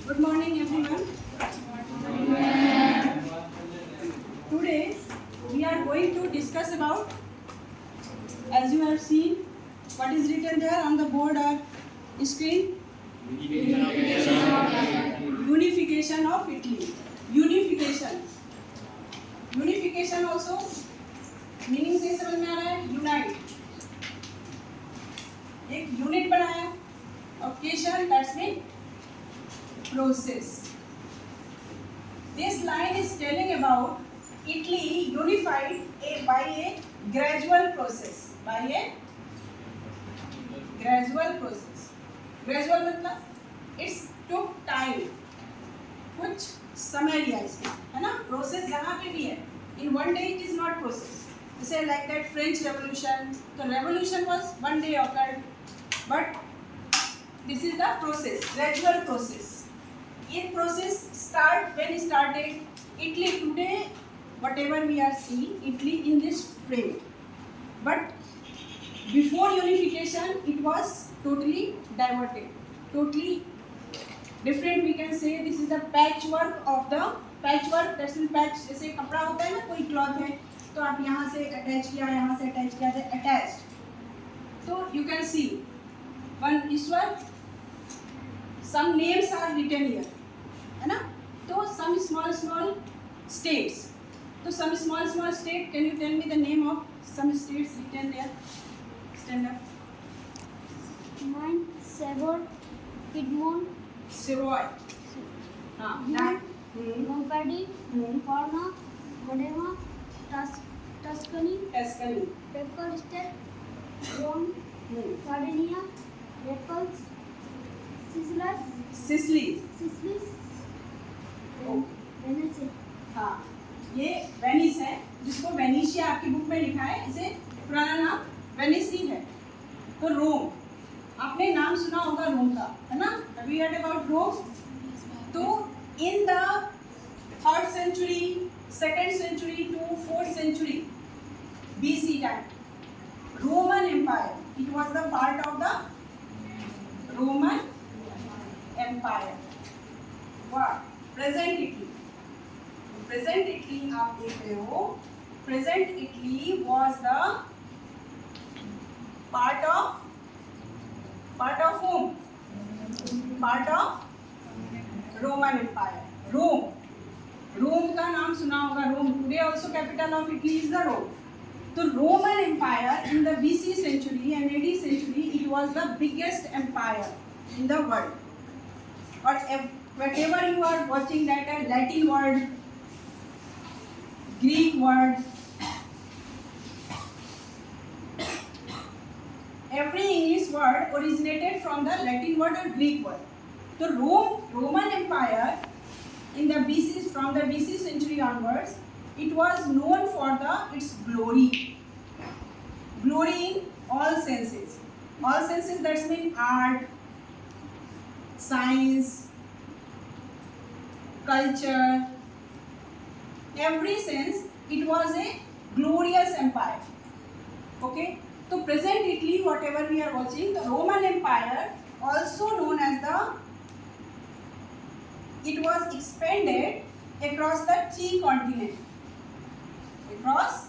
Good morning, everyone. Today we are going to discuss about, as you have seen, what is written there on the board or screen. Unification of Italy. Unification. Unification also meaning से समझ में आ रहा है. Unite, एक unit बनाया. Occasion that's mean process. This line is telling about Italy unified by a gradual process. By a gradual process. Gradual मतलब it took time. कुछ समय लिया इसमें, है ना. प्रोसेस यहाँ पे भी है. In one day it is not process. जैसे like that French Revolution. तो revolution was one day occurred, but this is the process, gradual process. In process start when it started Italy today, whatever we are seeing Italy in this frame, but before unification it was totally diverted, totally different. We can say this is the patchwork of the patchwork. That's mean patch, जैसे कपड़ा होता है ना, कोई cloth है तो आप यहाँ से अटैच किया, यहाँ से अटैच किया, अटैच्ड. तो you can see one Ishwar, some names are written here, है ना. तो some small states. तो some small state, can you tell me the name of some states written there? Stand up. Mine, Savoy, Piedmont, Savoy. हाँ. That. Lombardy, Parma, Modena, Tuscany, Tuscany. Papal State, Rome, Sardinia, Naples, Sicily. Sicily, Oh. Venice. हाँ, ये Venice है, जिसको Venetia आपकी book में लिखा है. इसे पुराना नाम वेनिस ही है. तो रोम, आपने नाम सुना होगा रोम का, है ना. Have you heard about Rome? तो in the 3rd century, 2nd century to 4th century BC time, Roman Empire, it was the part of the Roman Empire. What? Present Italy. Present Italy आप देख रहे हो. Present Italy was the part of whom? Part of Roman Empire. Rome. Rome का नाम सुना होगा. Rome today also capital of Italy is the Rome. तो Roman Empire in the BC century and AD century it was the biggest empire in the world. Or whatever you are watching, that a Latin word, Greek word, every English word originated from the Latin word or Greek word. So Roman Empire in the BC, from the BC century onwards, it was known for its glory. Glory in all senses. All senses, that means art, science, culture, every sense it was a glorious empire. Okay, so present Italy, whatever we are watching, the Roman Empire, also known as it was expanded across the 3 continents. Across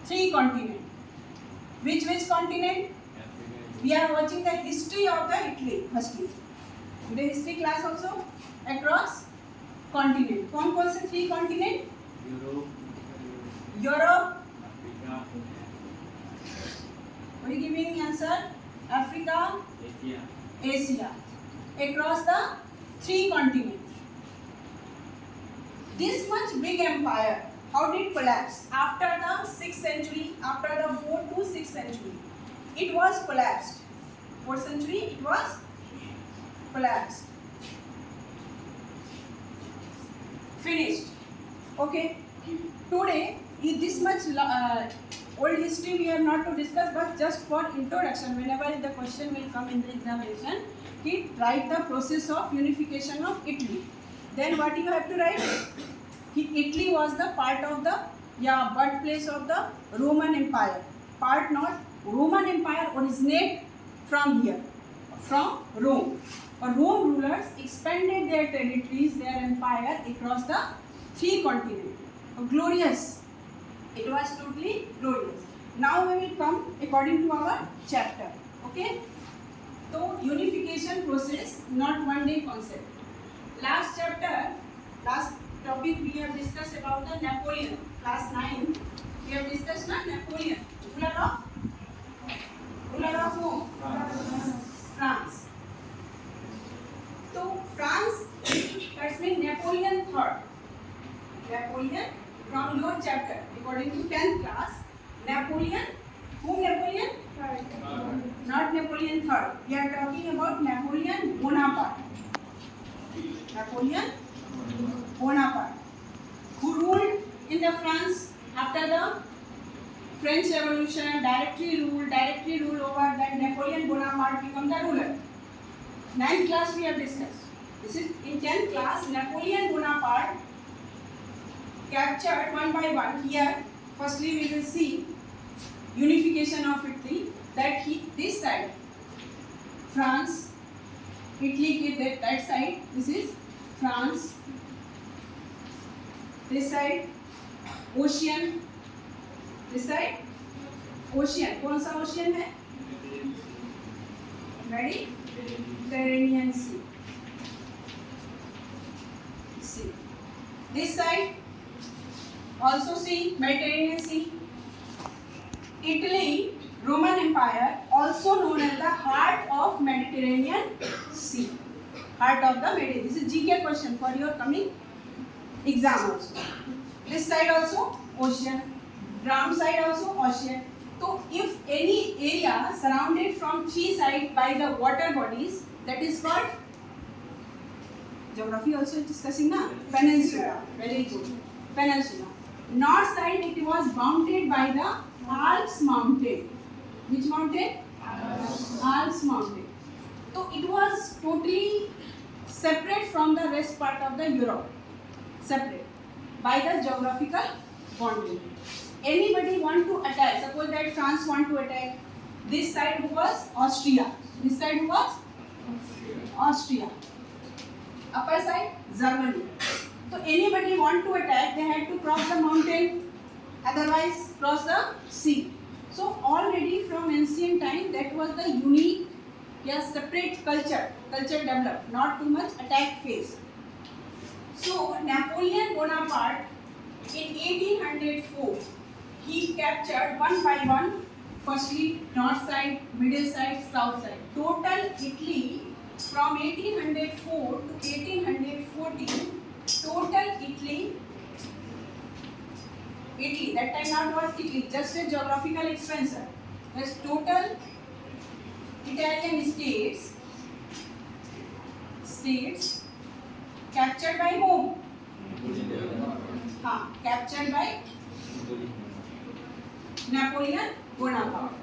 3 continents. Which continent? We are watching the history of the Italy history. Today history class also. Across continent. कौन से 3 continent? Europe. What are you giving answer? Africa. Asia. Across the 3 continents. This much big empire, how did it collapse? After the 6th century, after the 4th to 6th century, it was collapsed. 4th century, it was collapsed. Finished. Okay. Today, this much old history we are not to discuss, but just for introduction, whenever the question will come in the examination, write the process of unification of Italy. Then what you have to write? Italy was the part of the birthplace of the Roman Empire. Part not Roman Empire originate from here. from Rome. Or Rome rulers expanded their territories, their empire across the 3 continents. Glorious. It was totally glorious. Now we will come according to our chapter. Okay. So unification process, not one day concept. Last chapter, last topic we have discussed about the Napoleon. Class 9, we have discussed Napoleon. Ruler of whom? France. So France, that means Napoleon III. Napoleon from your chapter, according to 10th class, Napoleon. Whom Napoleon? Not Napoleon III. We are talking about Napoleon Bonaparte. Napoleon Bonaparte, who ruled in the France after the French Revolution. Directly rule over that. Napoleon Bonaparte become the ruler. 9th class we have discussed. This is in 10th class. Napoleon Bonaparte captured one by one. Here, firstly we will see unification of Italy. That this side France, Italy ke that side. This is France. This side ocean. This side ocean. कौन सा ocean है? Mediterranean Sea. Sea. This side also sea, Mediterranean Sea. Italy, Roman Empire, also known as the heart of Mediterranean Sea. Heart of the Mediterranean. This is GK question for your coming exam also. This side also ocean. Ground side also ocean. So if any area surrounded from 3 sides by the water bodies, that is called, geography also discussing na, peninsula. Very good. Peninsula. North side it was bounded by the Alps mountain. Which mountain? Alps mountain. So it was totally separate from the rest part of the Europe. Separate by the geographical boundary. Anybody want to attack, suppose that France want to attack, this side was Austria, this side was Austria, upper side Germany. So anybody want to attack, they had to cross the mountain, otherwise cross the sea. So already from ancient time that was the unique, separate culture developed, not too much attack phase. So Napoleon Bonaparte in 1804 he captured one by one, firstly north side, middle side, south side. Total Italy from 1804 to 1814, total Italy, that time not was Italy, just a geographical expansion. That's total Italian states captured by whom? Captured by Napoleon Bonaparte.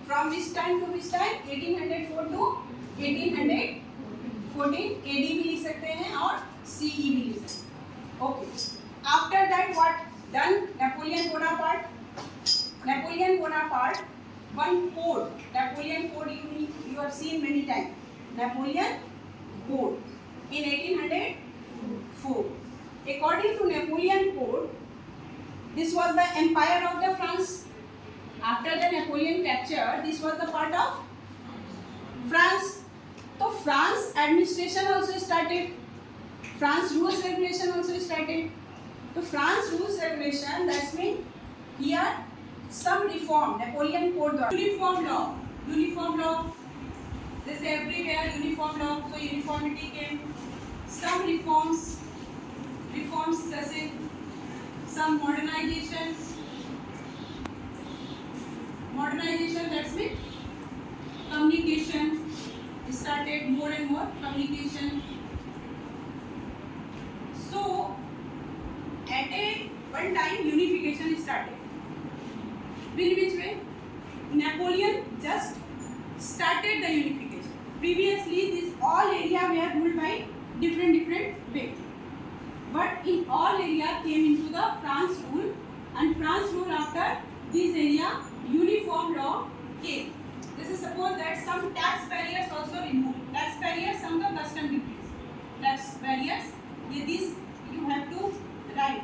From which time to which time? 1804 to 1814. AD भी लिख सकते हैं और CE भी लिख सकते हैं. Okay. After that, what done? Napoleon Bonaparte, one code. Napoleon code you have seen many times. Napoleon code in 1804. According to Napoleon code, this was the empire of the France. After the Napoleon capture, this was the part of France. So France administration also started. France rules regulation also started. So France rules regulation, that means here some reform. Napoleon code. Uniform law. This everywhere uniform law. So uniformity came. Some reforms जैसे some modernization, that's mean communication started, more and more communication. So at one time unification started. In which way? Napoleon just started the unification. Previously this all area were ruled by different way. But in all area came into the France rule, and France rule after this area uniform law came. This is suppose that some tax barriers also removed. barriers. This you have to write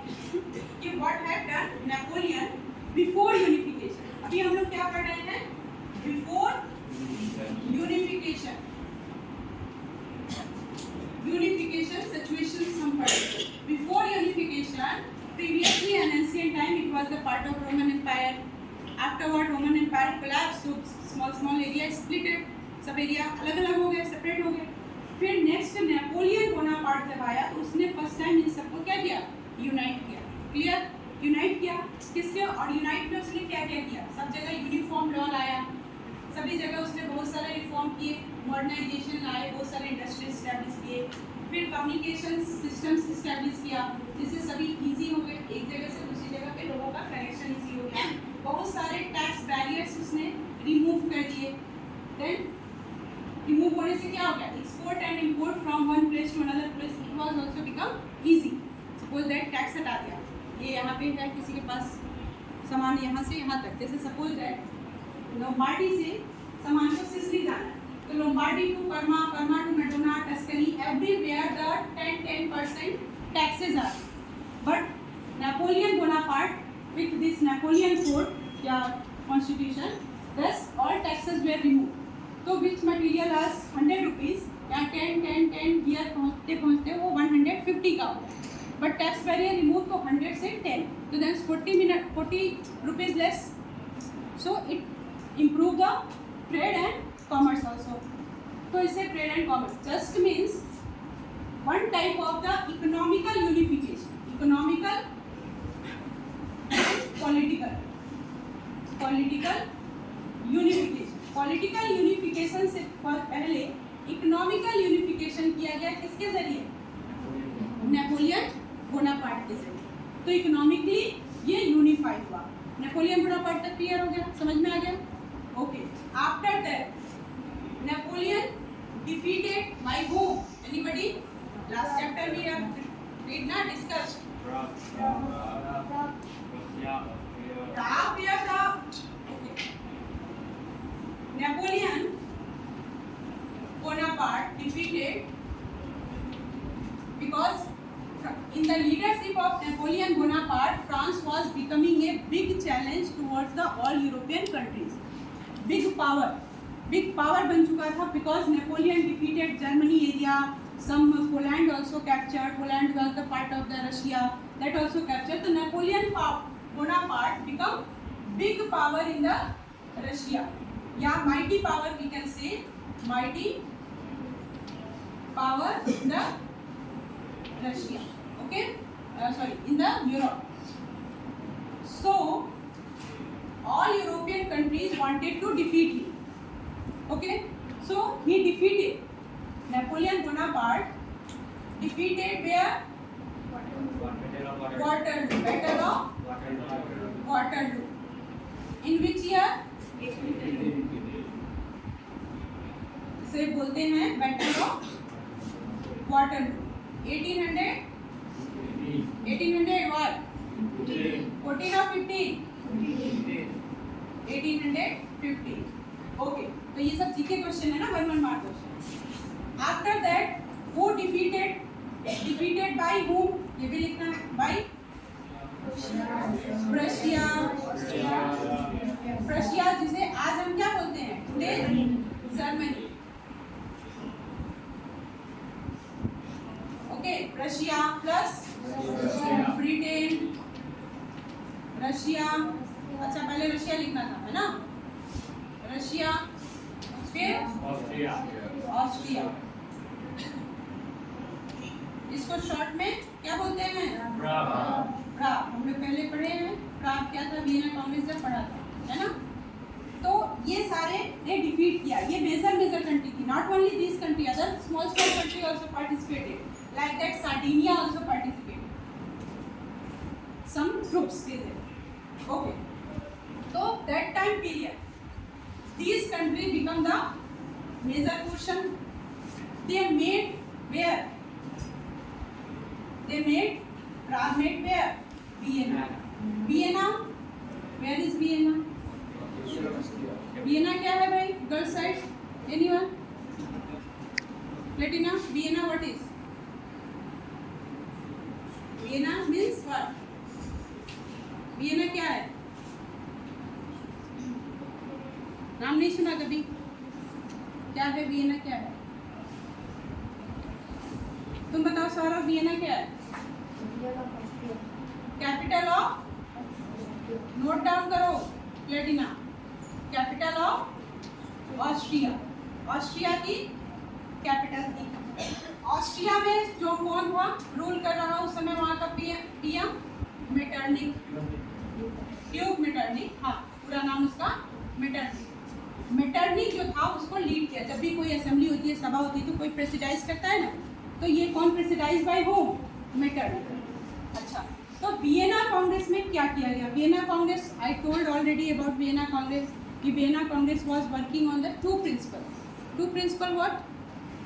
कि what had done Napoleon before unification. अभी हम लोग क्या पढ़ रहे हैं? Before unification. Unification situations हम पढ़ रहे हैं. Before unification, previously in ancient time it was the part of Roman Empire. Afterward Roman Empire collapsed, so small area splitted. सब एरिया अलग अलग हो गए, सेपरेट हो गए. फिर नेक्स्ट नेपोलियन बोनापार्ट जब आया तो उसने फर्स्ट टाइम इन सबको क्या किया? यूनाइट किया. क्लियर? यूनाइट किया किसके? और यूनाइट में उसने क्या क्या किया? सब जगह यूनिफॉर्म लॉ लाया, सभी जगह उसने बहुत सारे रिफॉर्म किए, मॉडर्नाइजेशन लाए, बहुत सारे इंडस्ट्री स्टैब्लिश किए, फिर कम्युनिकेशन सिस्टम्स स्टैब्लिश किया, जिससे सभी इजी हो गए, एक जगह से दूसरी जगह पे लोगों का कनेक्शन इजी हो गया. बहुत सारे टैक्स बैरियर्स उसने रिमूव कर दिए. देन रिमूव होने से क्या हो गया? Export and import from one place to another place it was also become easy. Suppose that tax हटा दिया, ये यहाँ पे है किसी के पास सामान यहाँ से यहाँ तक, जैसे सपोज दैट लोम्बार्डी से सामान को सिसिली जाना है, तो Lombardy to Parma, Parma to Modena, Tuscany, everywhere the 10% taxes are. But Napoleon Bonaparte with this Napoleon code या constitution, thus all taxes were removed. तो विच मटेरियल आज 100 रुपीज़ या 10 ईयर पहुँचते पहुँचते वो 150 का हो. बट टैक्स बैरियर रिमूव तो 100 से 10, तो that's 40 rupees less. So it improve the trade and commerce also. तो इससे trade and commerce just means one type of the economical unification, economical political unification. Political unification से पहले economical unification किया गया किसके जरिए? नेपोलियन बोनापार्ट के जरिए. तो इकोनॉमिकली ये यूनिफाइड हुआ. नेपोलियन बोनापार्ट तक क्लियर हो गया, समझ में आ गया? Okay. After that Napoleon defeated by whom? Anybody? Last chapter we have read ना discuss. Napoleon Bonaparte defeated because in the leadership of Napoleon Bonaparte, France was becoming a big challenge towards the all European countries. Big power बन चुका था because Napoleon defeated Germany area, some Poland also captured. Poland was the part of the Russia that also captured. So Napoleon Bonaparte become big power in the Russia. Yeah, mighty power we can say, mighty power in the Russia. Okay, sorry, in the Europe. So all European countries wanted to defeat him. Okay, so he defeated. Napoleon Bonaparte defeated where? Waterloo. Battle of Waterloo. In which year? से बोलते हैं battle of Waterloo. 1800 what? 14 or 15? 1815. Okay, तो ये सब GK question है ना, 1 mark question. After that who defeated by whom? ये भी लिखना है. बाय प्रशिया, जिसे आज हम क्या बोलते हैं? Today Germany. Okay, Russia plus Britain, Russia. अच्छा, पहले रशिया लिखना था, है ना? रशिया, फिर ऑस्ट्रिया. इसको शॉर्ट में क्या बोलते हैं? प्राग. हम लोग पहले पढ़े हैं. प्राग क्या था? वियना कॉन्ग्रेस पढ़ा था, है ना? तो ये सारे ने डिफीट किया. ये मेजर कंट्री थी. Not only this country, other small country also participated. Like that Sardinia also participated. Some troops थे देयर. ओके, तो that time period these country become the major portion. They made where? They made Prague made where? Vienna. Vienna, where is Vienna? Vienna क्या है भाई? Girl side, anyone? Platina, Vienna what is? Vienna means what? Vienna क्या है? नाम नहीं सुना कभी? क्या है वियना, क्या है? तुम बताओ सौरभ, वियना क्या है? कैपिटल ऑफ, नोट डाउन करो Platina, capital of Austria. Austria की कैपिटल थी। ऑस्ट्रिया में जो कौन था रूल कर रहा उस समय वहाँ का पीएम? मेटरनिक, ट्यूब मेटरनिक, हाँ पूरा नाम उसका मेटरनिक। मेटरनिक जो था उसको लीड किया। जब भी कोई असेंबली होती है, सभा होती है, तो कोई प्रेसिडाइज करता है ना, तो ये कौन प्रेसिडाइज बाय होम? मेटरनिक। अच्छा, तो वियना कांग्रेस में क्या किया गया? Vienna Congress, I told already about Vienna Congress कि Vienna Congress was working on the two principle what?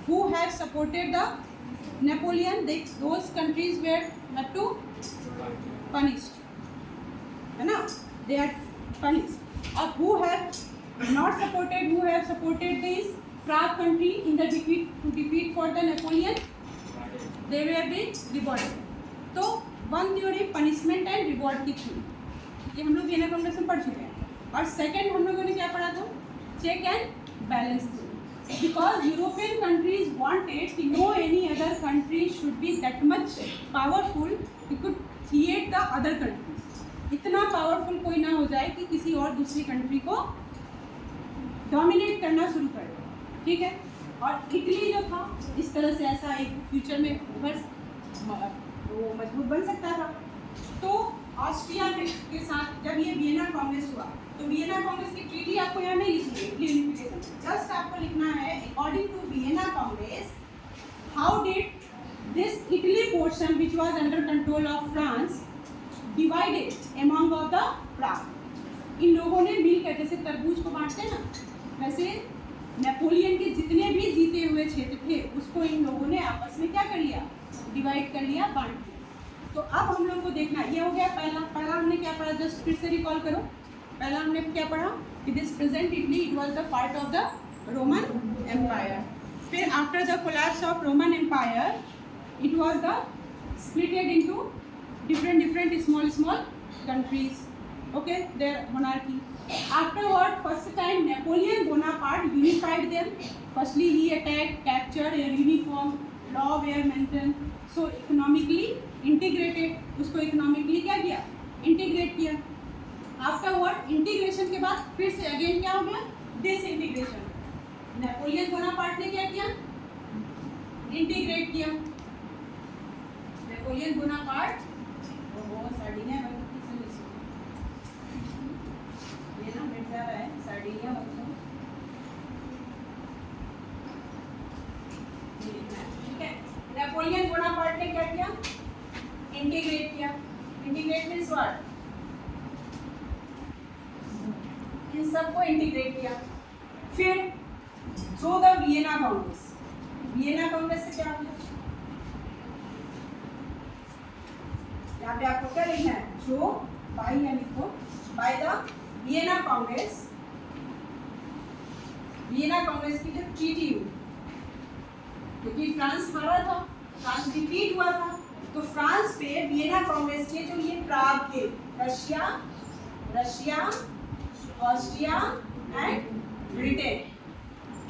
Who have supported the Napoleon, those countries were have to punished, है ना, they are punished. अब who have supported this Prague country in the defeat for the Napoleon, they were been rewarded. तो one theory punishment and reward की थी, ये हम लोग Vienna Congress में पढ़ चुके हैं। और सेकंड हम लोगों ने क्या पढ़ा था? Check and balance theory, because European countries wanted कि no any other country should be that much powerful he could create the other countries. इतना पावरफुल कोई ना हो जाए कि किसी और दूसरी कंट्री को डोमिनेट करना शुरू कर दे, ठीक है। और इटली जो था इस तरह से ऐसा एक फ्यूचर में वो मजबूत बन सकता था। तो ऑस्ट्रिया के साथ जब ये वियना कांग्रेस हुआ, तो वियना कांग्रेस की ट्रीटी आपको यहाँ नहीं लिखनी है, इटली यूनिफिकेशन, जस्ट आपको लिखना है according to Vienna congress how did this Italy portion which was under control of France divided among of the Prague. इन लोगों ने मिलकर, जैसे तरबूज को बांटते हैं ना, वैसे नेपोलियन के जितने भी जीते हुए क्षेत्र थे उसको इन लोगों ने आपस में क्या कर लिया? डिवाइड कर लिया, बांट दिया। तो अब हम लोग को देखना, ये हो गया पहला हमने क्या पढ़ा? जस्ट फिर से रिकॉल करो। पहला हमने क्या पढ़ा कि this present Italy it was the part of the Roman Empire. फिर after the collapse of Roman Empire it was the splitted into different small countries, okay, their monarchy. Afterward, first time Napoleon Bonaparte unified them. Firstly he attacked, captured, a uniform law were maintained, so economically integrated, उसको economically क्या किया? integrate किया। Afterward integration के बाद फिर से again क्या हो गया? disintegration। नेपोलियन बोनापार्ट ने क्या किया? integrate किया। नेपोलियन बोनापार्ट वो सार्डिनिया ये ना मिट जा रहा है, सार्डिनिया मतलब ठीक है। नेपोलियन बोनापार्ट ने क्या किया? इंटीग्रेट किया। Integrate means what? इन सबको इंटीग्रेट किया। फिर through the Vienna Congress, Vienna Congress से क्या हुआ? यहाँ पे आपको क्या लिखना है? जो बाय या लिखो by the Vienna Congress, Vienna Congress की जो ट्रीटी हुई, क्योंकि फ्रांस हारा था, फ्रांस डिफीट हुआ था, तो फ्रांस पे वियना कांग्रेस के जो ये प्राग के रशिया, ऑस्ट्रिया एंड ब्रिटेन,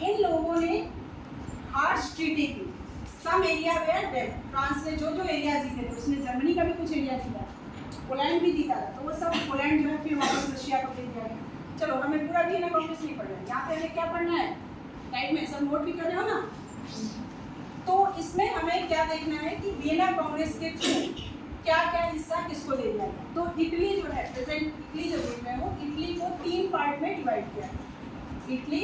इन लोगों ने हार्श ट्रीटी की। Some area where dead, France ने जो एरिया जीते थे, उसने जर्मनी का भी कुछ एरिया जीता, पोलैंड भी जीता था, तो वो सब पोलैंड जो है फिर वापस रशिया को दे दिया गया। चलो हमें पूरा वियना कांग्रेस नहीं पढ़ना है, यहाँ पे हमें क्या पढ़ना है? राइट में सब नोट भी कर रहे हो ना? तो इसमें हमें क्या देखना है कि वियना कांग्रेस के थ्रू क्या क्या हिस्सा किसको दे दिया गया। तो इटली जो है, प्रेजेंट इटली जो देख रहे हो, इटली को 3 पार्ट में डिवाइड किया। इटली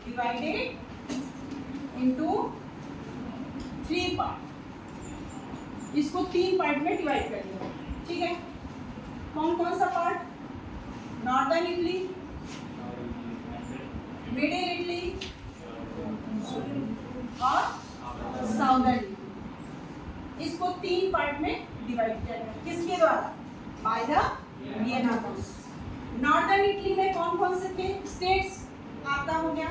डिवाइडेड इनटू 3 पार्ट, इसको 3 पार्ट में डिवाइड कर दिया, ठीक है। कौन कौन सा part? Northern Italy, middle Italy और साउदर्न इटली, इसको 3 पार्ट में डिवाइड किया गया। किसके द्वारा? By the Vienna Congress. Northern Italy में कौन कौन से थे स्टेट्स? आपका हो गया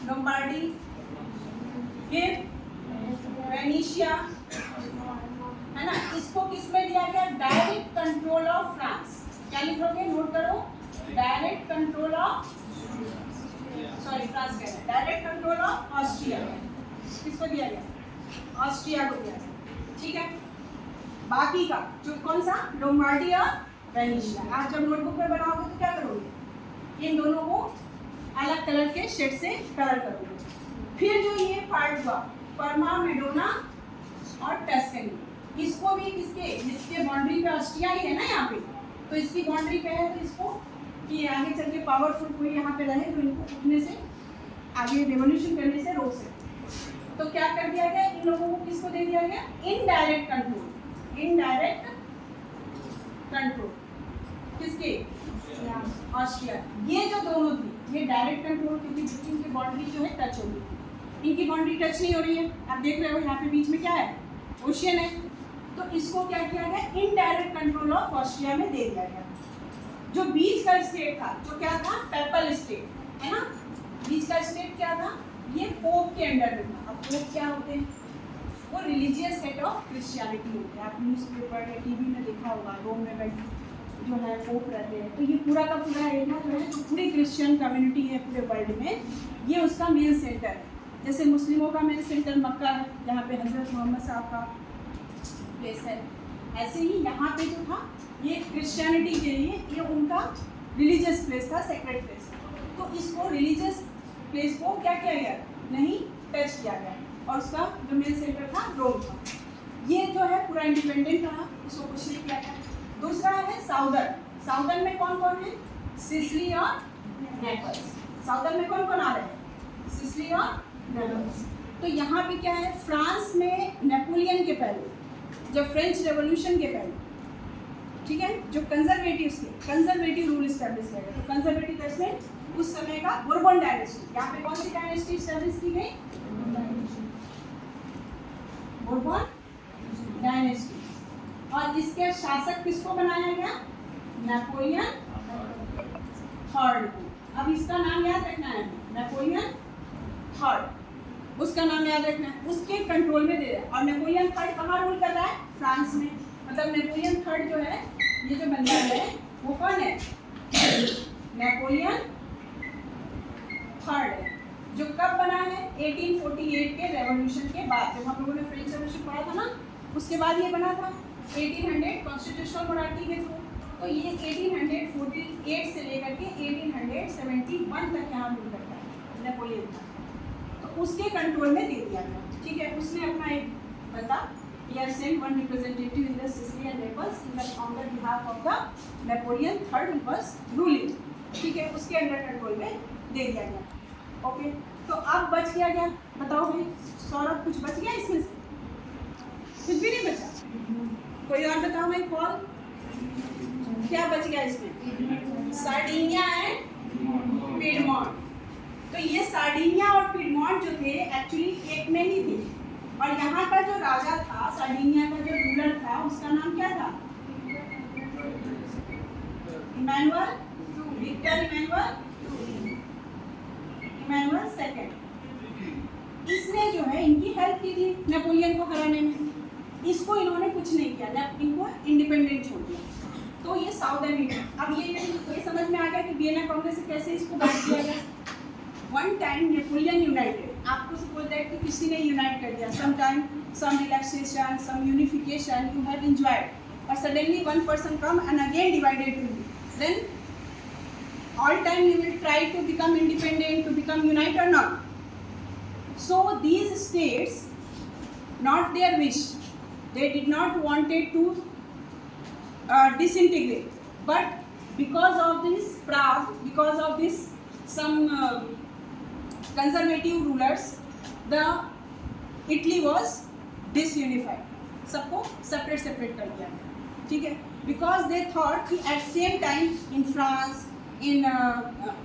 लोम्बार्डी, फिर क्या लिखोगे, नोट करो, direct control of, sorry France कह रहे हैं, डायरेक्ट कंट्रोल ऑफ ऑस्ट्रिया किसको दिया गया, ऑस्ट्रिया को दिया गया, ठीक है। बाकी का जो कौन सा, लोम्बार्डी और वेनेशिया, आप जब नोटबुक में बनाओगे तो क्या करोगे, इन दोनों को अलग कलर के शेड से कलर करोगे। फिर जो ये पार्ट हुआ पर्मा, मेडोना और टस्कनी, इसको भी किसके, जिसके बाउंड्री पे ऑस्ट्रिया ही है ना यहाँ पे, तो इसकी बाउंड्री पे है, तो इसको कि आगे चल के पावरफुल कोई यहाँ पे रहे तो इनको उठने से, आगे रेवोल्यूशन करने से रोक सके। तो क्या कर दिया गया, इन लोगों को किसको दे दिया गया, इनडायरेक्ट कंट्रोल, इनडायरेक्ट कंट्रोल किसके, ऑस्ट्रिया। ये जो दोनों थी ये डायरेक्ट कंट्रोल, क्योंकि इनकी बाउंड्री जो है टच हो गई, इनकी बाउंड्री टच नहीं हो रही है। आप देख रहे हो यहाँ पे बीच में क्या है, ओशियन है, तो इसको क्या किया गया, इनडायरेक्ट कंट्रोल ऑफ ऑस्ट्रिया में दे दिया गया। जो बीच का स्टेट था, जो क्या था, पेपल स्टेट, है ना, बीच का स्टेट क्या था, ये पोप के अंडर में था। अब पोप क्या होते हैं, वो रिलीजियस हेड ऑफ क्रिश्चियनिटी होते हैं। आप न्यूज़पेपर या टीवी में देखा होगा, रोम में जो है पोप रहते हैं, तो ये पूरा का पूरा एरिया जो है, जो पूरी क्रिश्चियन कम्युनिटी है पूरे वर्ल्ड में, ये उसका मेन सेंटर है। जैसे मुस्लिमों का मेन सेंटर मक्का है, जहाँ पे हज़रत मोहम्मद साहब का प्लेस है, ऐसे ही यहाँ पे जो था ये क्रिश्चियनिटी के लिए ये उनका रिलीजियस प्लेस था, सेक्रेट प्लेस। तो इसको रिलीजियस प्लेस को क्या किया गया, नहीं टच किया गया, और उसका जो मेन सेंटर था रोम था। ये जो है पूरा इंडिपेंडेंट रहा, इसको कुछ नहीं किया गया। दूसरा है साउदर्न, साउदर्न में कौन कौन है, सिसिली और नेपल्स। साउदर्न में कौन कौन आ रहे हैं, सिसिली और नेपल्स। तो यहाँ पे क्या है, फ्रांस में नेपोलियन के पहले, जब फ्रेंच रेवोल्यूशन के पहले, ठीक है, जो कंजर्वेटिव रूल स्टैब्लिश किया गया। तो कंजर्वेटिव कैसे, उस समय का बोर्बन डायनेस्टी, यहाँ पे कौन सी डायनेस्टी स्टैब्लिश की गई, बोर्बन डायनेस्टी। और इसके शासक किसको बनाया गया, नेपोलियन थर्ड को। अब इसका नाम याद रखना है, नेपोलियन थर्ड, उसका नाम याद रखना है, उसके कंट्रोल में दे रहा है। और नेपोलियन थर्ड कहाँ रूल कर रहा है, फ्रांस में। मतलब नेपोलियन थर्ड जो है, ये जो बंदा है वो कौन है, नेपोलियन थर्ड है, जो कब बना है, 1848 के रेवोल्यूशन के बाद। जब हम लोगों ने फ्रेंच रेवोल्यूशन पढ़ा था ना, उसके बाद ये बना था 1800 कॉन्स्टिट्यूशनल मोनार्की के थ्रू। तो ये 1848 से लेकर के 1871 तक यहाँ रूल करता है नेपोलियन था। तो उसके कंट्रोल में दे दिया गया, ठीक है। उसने अपना एक बंदा, he has sent one representative in the Sicily and Naples in the on the behalf of the Napoleon III who was ruling, ठीक है, उसके अंडर कंट्रोल में दे दिया गया। ओके, तो अब बच गया क्या, बताओ भाई सौरभ, कुछ बच गया इसमें से, कुछ भी नहीं बचा। कोई और बताओ भाई, पॉल क्या बच गया इसमें, सार्डिनिया एंड पिडमॉन्ट। तो ये सार्डिनिया और पिडमॉन्ट जो थे एक्चुअली एक में ही थे, और यहाँ का जो राजा था, सार्डिनिया का जो रूलर था, उसका नाम क्या था, इमैनुअल, विक्टर इमैनुअल सेकंड। इसने जो है इनकी हेल्प की थी नेपोलियन को हराने में। इसको इन्होंने कुछ नहीं किया, इनको इंडिपेंडेंट छोड़ दिया। तो ये साउदर्न इंडिया। अब ये समझ में आ गया कि वियना कांग्रेस से कैसे इसको बांट दिया गया। वन टाइम नेपोलियन यूनाइटेड, आपको सपोज दैट कि किसी ने यूनाइट कर दिया, some time some relaxation, some unification you have enjoyed, और suddenly one person come and again divided to you, then all time you will try to become independent, to become unite or not. So these states, not their wish, they did not wanted to disintegrate, but because of this Prague, because of this some conservative rulers, the Italy was disunified, सबको separate कर दिया, ठीक है, because they thought कि at same time in France, in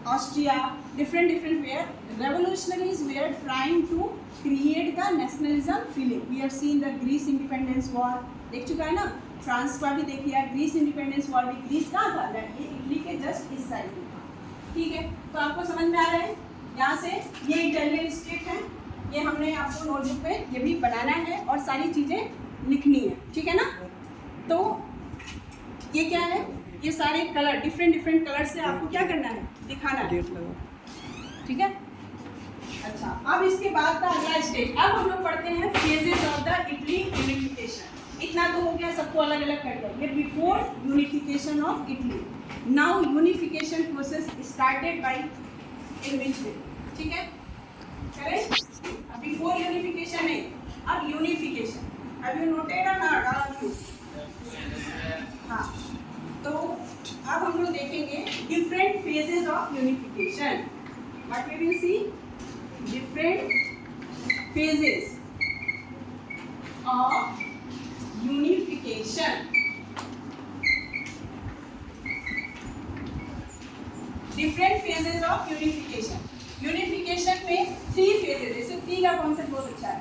Austria, different where revolutionaries were trying to create the nationalism feeling. We have seen the Greece independence war, देख चुका है ना, फ्रांस का भी देख लिया, ग्रीस इंडिपेंडेंस वॉर भी। ग्रीस कहाँ था, ये इटली के जस्ट इस साइड में था, ठीक है। तो आपको समझ में आ रहा है, यहाँ से ये इटालियन स्टेट है, ये हमने आपको नोटबुक पे ये भी बनाना है और सारी चीज़ें लिखनी है, ठीक है ना। तो ये क्या है, ये सारे कलर डिफरेंट डिफरेंट कलर से आपको क्या करना है, दिखाना है, ठीक है। अच्छा, अब इसके बाद का अगला स्टेज, अब हम लोग पढ़ते हैं phases of the Italy unification. इतना तो हो गया, सबको अलग अलग कर दिया। ये before unification of Italy. Now unification process started by in which way, ठीक है, करेक्ट। बिफोर यूनिफिकेशन है, अब यूनिफिकेशन। अब you noted on all you, हाँ। तो अब हम लोग देखेंगे different phases of unification. What we will see, different phases of unification. Different phases of unification. Unification में 3 phases, जैसे 3 का कॉन्सेप्ट बहुत अच्छा है।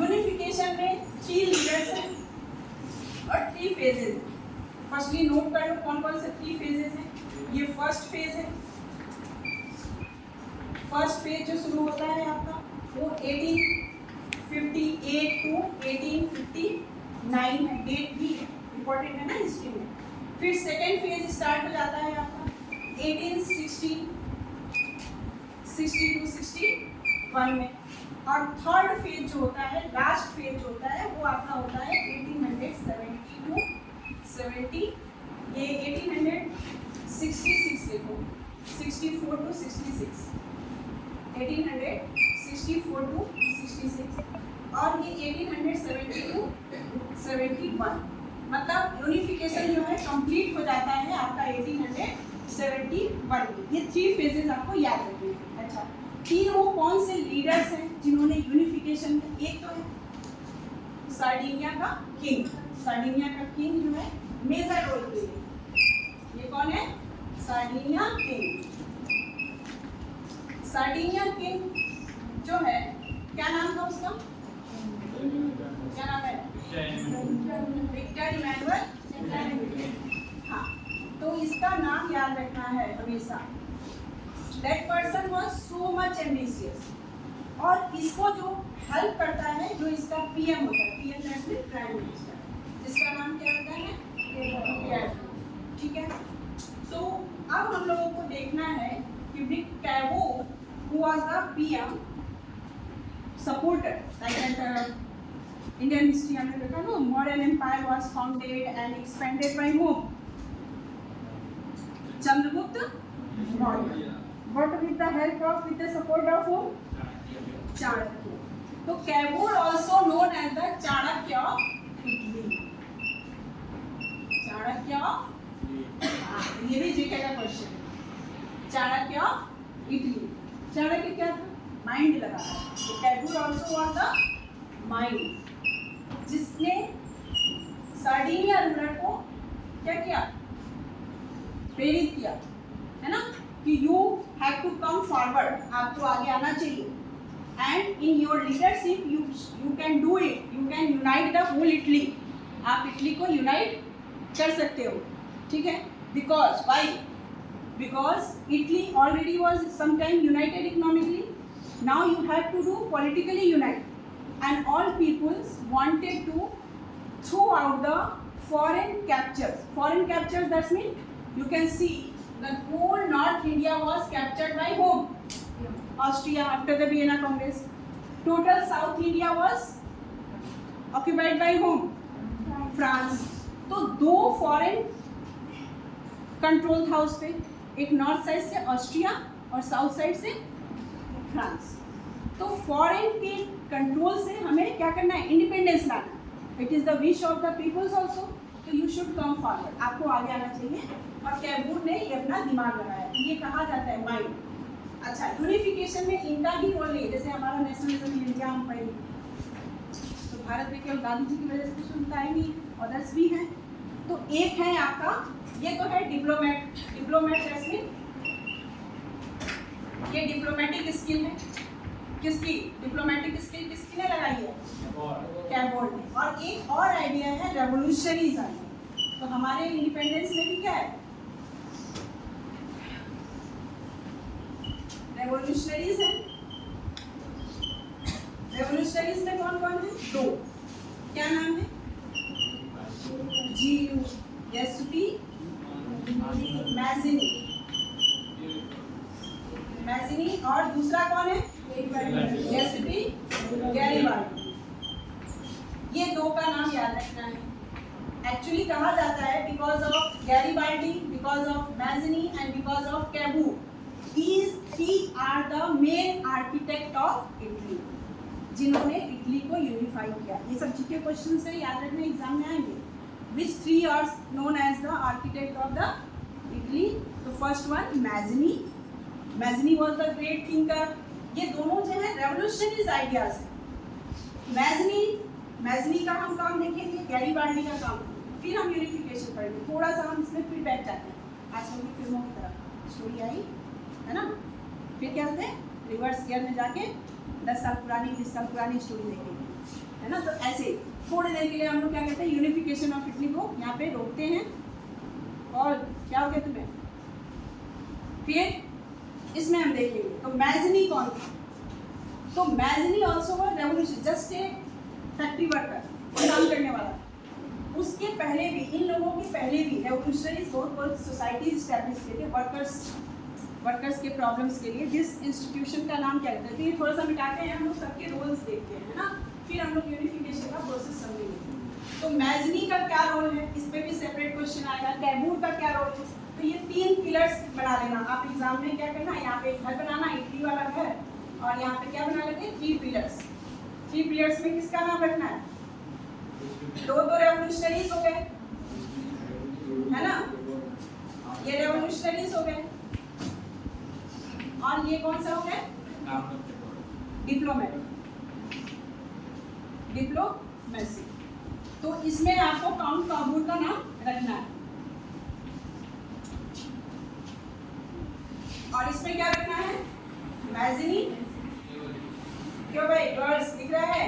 Unification में 3 leaders हैं और 3 phases हैं। फर्स्टली नोट कर लो कौन कौन से 3 phases हैं। ये फर्स्ट फेज है। फर्स्ट फेज जो शुरू होता है आपका वो 1858 टू 1859 है, डेट भी इम्पोर्टेंट है ना हिस्ट्री में। फिर सेकेंड फेज स्टार्ट हो जाता है आपका 1860 टू 61 में। और थर्ड फेज जो होता है, लास्ट फेज जो होता है वो आपका होता है 1870 टू 70, ये 1866 देखो, 64 टू 66, 1864 टू 66, और ये 1870 टू 71। मतलब यूनिफिकेशन जो है कंप्लीट हो जाता है आपका 1871 में। ये 3 फेजेस आपको याद रखने हैं। अच्छा, 3 वो कौन से लीडर्स हैं जिन्होंने यूनिफिकेशन में, एक तो है सार्डिनिया का किंग। सार्डिनिया का किंग जो है मेजर रोल प्ले, ये कौन है, सार्डिनिया किंग। सार्डिनिया किंग जो है, क्या नाम था उसका, क्या नाम है, विक्टर इमैनुअल। हाँ, तो इसका नाम याद रखना है हमेशा। That person was so much ambitious. और इसको जो हेल्प करता है, जो इसका पीएम होता है, पीएम दैट प्राइम मिनिस्टर, जिसका नाम क्या होता है, ठीक है। तो अब हम लोगों को देखना है कि Wick कैवो who was the PM supporter, like that Indian history हमने देखा ना, Mauryan Empire was founded and expanded by whom? Chandragupta Maurya. But with the help of, with the support of whom? Chanakya. तो Cavour also known as the Chanakya of Italy. Chanakya of, ये भी GK का question है। Chanakya of Italy. Chanakya क्या था, mind लगा। तो Cavour also was the mind, जिसने सार्डिनिया रूलर को क्या किया, प्रेरित किया, है ना, कि you have to come forward, आपको आगे आना चाहिए, and in your leadership you can do it, you can unite the whole Italy, आप इटली को यूनाइट कर सकते हो, ठीक है। Because why, because Italy already was sometime united economically. Now you have to do politically unite, and all peoples wanted to throw out the foreign captures. Foreign captures, that means you can see the whole North India was captured by whom? Austria after the Vienna Congress. Total South India was occupied by whom? France. तो 2 foreign control था उस पर, एक north side से Austria और south side से France. तो foreign के कंट्रोल से हमें क्या करना है, इंडिपेंडेंस लाना। It is the wish of the peoples also, तो यू शुड कम फॉरवर्ड, आपको आगे आना चाहिए। और कैवोर ने ये अपना दिमाग लगाया, ये कहा जाता है माइंड। अच्छा, यूनिफिकेशन में इनका ही रोल नहीं, जैसे हमारा नेशनलिज्म इंडिया हम पढ़े, तो भारत में केवल गांधी जी की वजह से कुछ सुनता ही नहीं, अदर्स भी हैं। तो एक है आपका, ये तो है डिप्लोमेट। डिप्लोमेट जैसे ये डिप्लोमेटिक स्किल है, किसकी डिप्लोमेटिक स्किल किसकी ने लगाई है, कैवोर ने। और एक और आइडिया है रेवोल्यूशनरीज आइडिया। तो हमारे इंडिपेंडेंस में भी क्या है, रेवोल्यूशनरीज है। रेवोल्यूशनरीज में कौन कौन है, 2, क्या नाम है, GU, SB मैजिनी, मैजिनी, और दूसरा कौन है? Giuseppe Garibaldi. ये दो का नाम याद रखना है। एक्चुअली कहा जाता है because of Garibaldi, because of Mazzini and because of Cavour, these three are the main architect of Italy, जिन्होंने इटली को यूनिफाई किया। ये सब जीके क्वेश्चन से याद रखने एग्जाम में आएंगे। Which three are known as the architect of the Italy? तो first one Mazzini, Mazzini was the great thinker। ये दोनों जो है रेवोल्यूशनरीज आइडियाज है। मैजिनी का हम काम देखेंगे, गैरिबाल्डी का काम, फिर हम यूनिफिकेशन पढ़ेंगे। थोड़ा सा हम इसमें फिर बैठ जाते हैं आजकल की फिल्मों की तरफ। स्टोरी आई है ना, फिर क्या होते हैं, रिवर्स गियर में जाके 10 साल पुरानी 20 साल पुरानी स्टोरी देखेंगे, है ना। तो ऐसे थोड़ी देर के लिए हम लोग क्या कहते हैं, यूनिफिकेशन ऑफ इटली को यहाँ पे रोकते हैं। और क्या हो गया तुम्हें, फिर इसमें हम देखेंगे तो मैजिनी कौन था। तो Mazzini also were revolution, just a factory worker, काम करने वाला। उसके पहले भी, इन लोगों के पहले भी रेवोल्यूशनरीज बहुत सोसाइटी स्टैब्लिश किए थे वर्कर्स के प्रॉब्लम्स के लिए। जिस इंस्टीट्यूशन का नाम क्या कहते हैं, ये थोड़ा सा मिटाते हैं हम लोग, सबके रोल्स देखते हैं, है ना, फिर हम लोग यूनिफिकेशन का प्रोसेस समझेंगे। तो मैजिनी का क्या रोल है, इस पे भी सेपरेट क्वेश्चन आएगा। कैबूर का क्या रोल है। तो ये 3 पिलर्स बना लेना आप एग्जाम में। क्या करना, यहाँ पे घर बनाना, इटली वाला घर, और यहाँ पे क्या बना लेते हैं, 3 पिलर्स। 3 पिलर्स में किसका नाम रखना है, दो रेवोल्यूशनरीज हो गए, है ना, ये रेवोल्यूशनरीज हो गए, और ये कौन सा हो गया, डिप्लोमेसी। तो इसमें आपको काउंट काबूल का नाम रखना है, और इसमें क्या रखना है, मैजिनी। क्यों भाई, गर्ल्स दिख रहा है,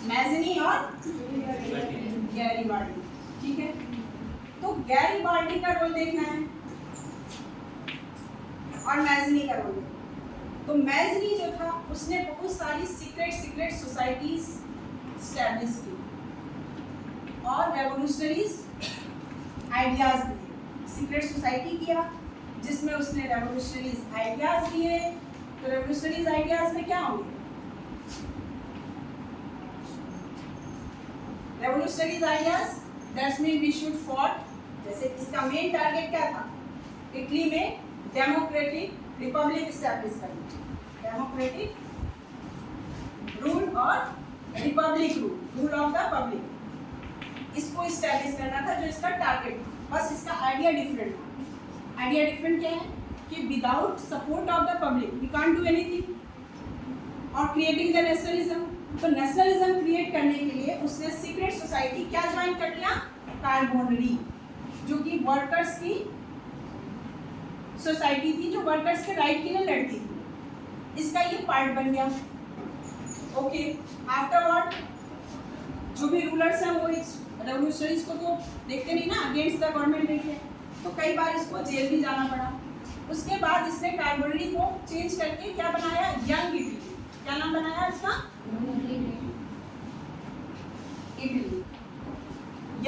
मैजिनी और गैरिबाल्डी, ठीक है। तो गैरिबाल्डी का रोल देखना है और मैजिनी का रोल। तो मैजिनी जो था, उसने बहुत सारी सीक्रेट सोसाइटीज स्टैब्लिश की और रेवोल्यूशनरीज आइडियाज दिए। सीक्रेट सोसाइटी किया जिसमें उसने रेवोल्यूशनरीज आइडियाज दिए। तो रेवोल्यूशनरीज आइडियाज में क्या होंगे, revolutionaries ideas that's mean we should fought. जैसे इसका मेन टारगेट क्या था, इटली में डेमोक्रेटिक रिपब्लिक स्टैब्लिश करना, डेमोक्रेटिक रूल और republic rule of the public, इसको स्टैब्लिश करना था जो इसका टारगेट था। बस इसका आइडिया डिफरेंट था। आइडिया डिफरेंट क्या है कि without support of the public we can't do anything. और क्रिएटिंग द नेशनलिज्म, तो नेशनलिज्म क्रिएट करने के लिए उसने सीक्रेट सोसाइटी क्या ज्वाइन कर लिया, कार्बोनरी, जो कि वर्कर्स की सोसाइटी थी, जो वर्कर्स के राइट के लिए लड़ती थी। इसका ये पार्ट बन गया। ओके, आफ्टरवर्ड जो भी रूलर्स हैं वो इस रेवोल्यूशनरीज को तो देखते नहीं ना, अगेंस्ट द गवर्नमेंट देखे, तो कई बार इसको जेल भी जाना पड़ा। उसके बाद इसने कार्बोनरी को चेंज करके क्या बनाया, यंग इटली। क्या नाम बनाया इसका, इटली,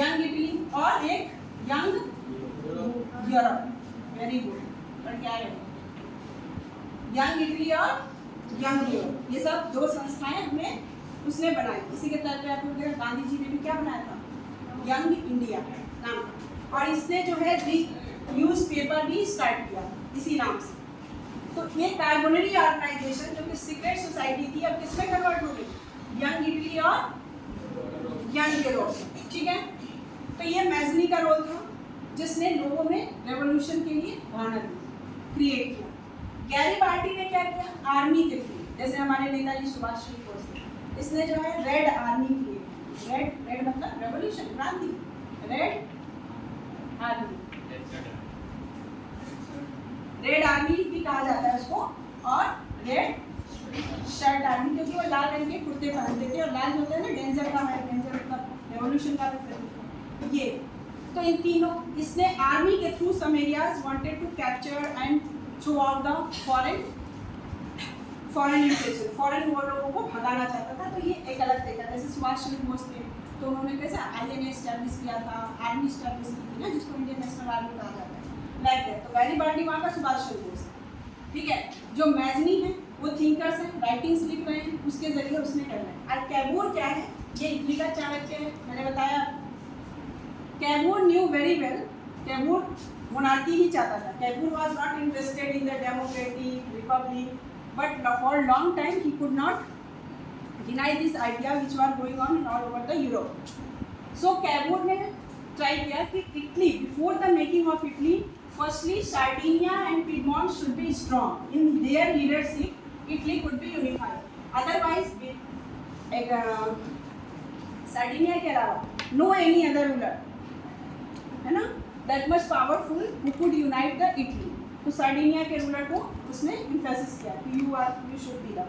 यंग इटली, और एक यंग यूरोप। वेरी गुड, पर क्या है, यंग इटली और यंग यूरोप, ये सब 2 संस्थाएं हमने उसने बनाई। इसी के तहत पे आपको देखा गांधी जी ने भी क्या बनाया था, यंग इंडिया नाम। और इसने जो है न्यूज़पेपर भी स्टार्ट किया इसी नाम से। तो ये कार्बोनरी ऑर्गेनाइजेशन जो कि सीक्रेट सोसाइटी थी, अब किसमें कन्वर्ट हो गई, यंग इटली और यंग यूरोप, ठीक है। तो ये मैजिनी का रोल था जिसने लोगों में रेवोल्यूशन के लिए भावना क्रिएट किया। गैरिबाल्डी ने क्या किया, आर्मी के थ्रू, जैसे हमारे नेताजी सुभाष चंद्र बोस ने, इसने जो है रेड आर्मी क्रिएट, रेड मतलब रेवोल्यूशन, क्रांति, रेड आर्मी, रेड आर्मी भी कहा जाता है उसको, और रेड शर्ट आर्मी, क्योंकि वो लाल रंग के कुर्ते पहनते थे, और लाल जो होता है ना डेंजर का है, डेंजर मतलब रेवोल्यूशन का प्रतीक। ये तो इन तीनों, इसने आर्मी के through some areas wanted to capture and throw out the foreign invasion, foreign वो लोगों को भगाना चाहता था। तो ये एक अलग तरीका, जैसे सुभाष चंद्र बोस थे तो उन्होंने कैसे INA स्टैब्लिश किया था, आर्मी स्टैब्लिश की थी ना, जिसको इंडियन नेशनल आर्मी कहा जाता है। Like that. तो गैरिबाल्डी वहाँ का सुभाष चंद्र बोस, ठीक है। जो मैजनी है वो थिंकर्स हैं, राइटिंग्स लिख रहे हैं, उसके जरिए उसने करना है। और कैबूर क्या है, ये इटली का चाणक्य है, मैंने बताया। Cavour knew very well, Cavour monarchy ही चाहता था। Cavour was not interested in the democratic republic, but for long time he could not deny this idea which were going on all over the Europe. So Cavour ने try किया कि Italy, before the making of Italy, firstly Sardinia and Piedmont should be strong in their leadership, Italy could be unified. Otherwise Sardinia के अलावा no any other ruler, है ना, that much powerful who could unite the Italy. तो Sardinia के ruler को उसने emphasis किया कि यू शुड बी द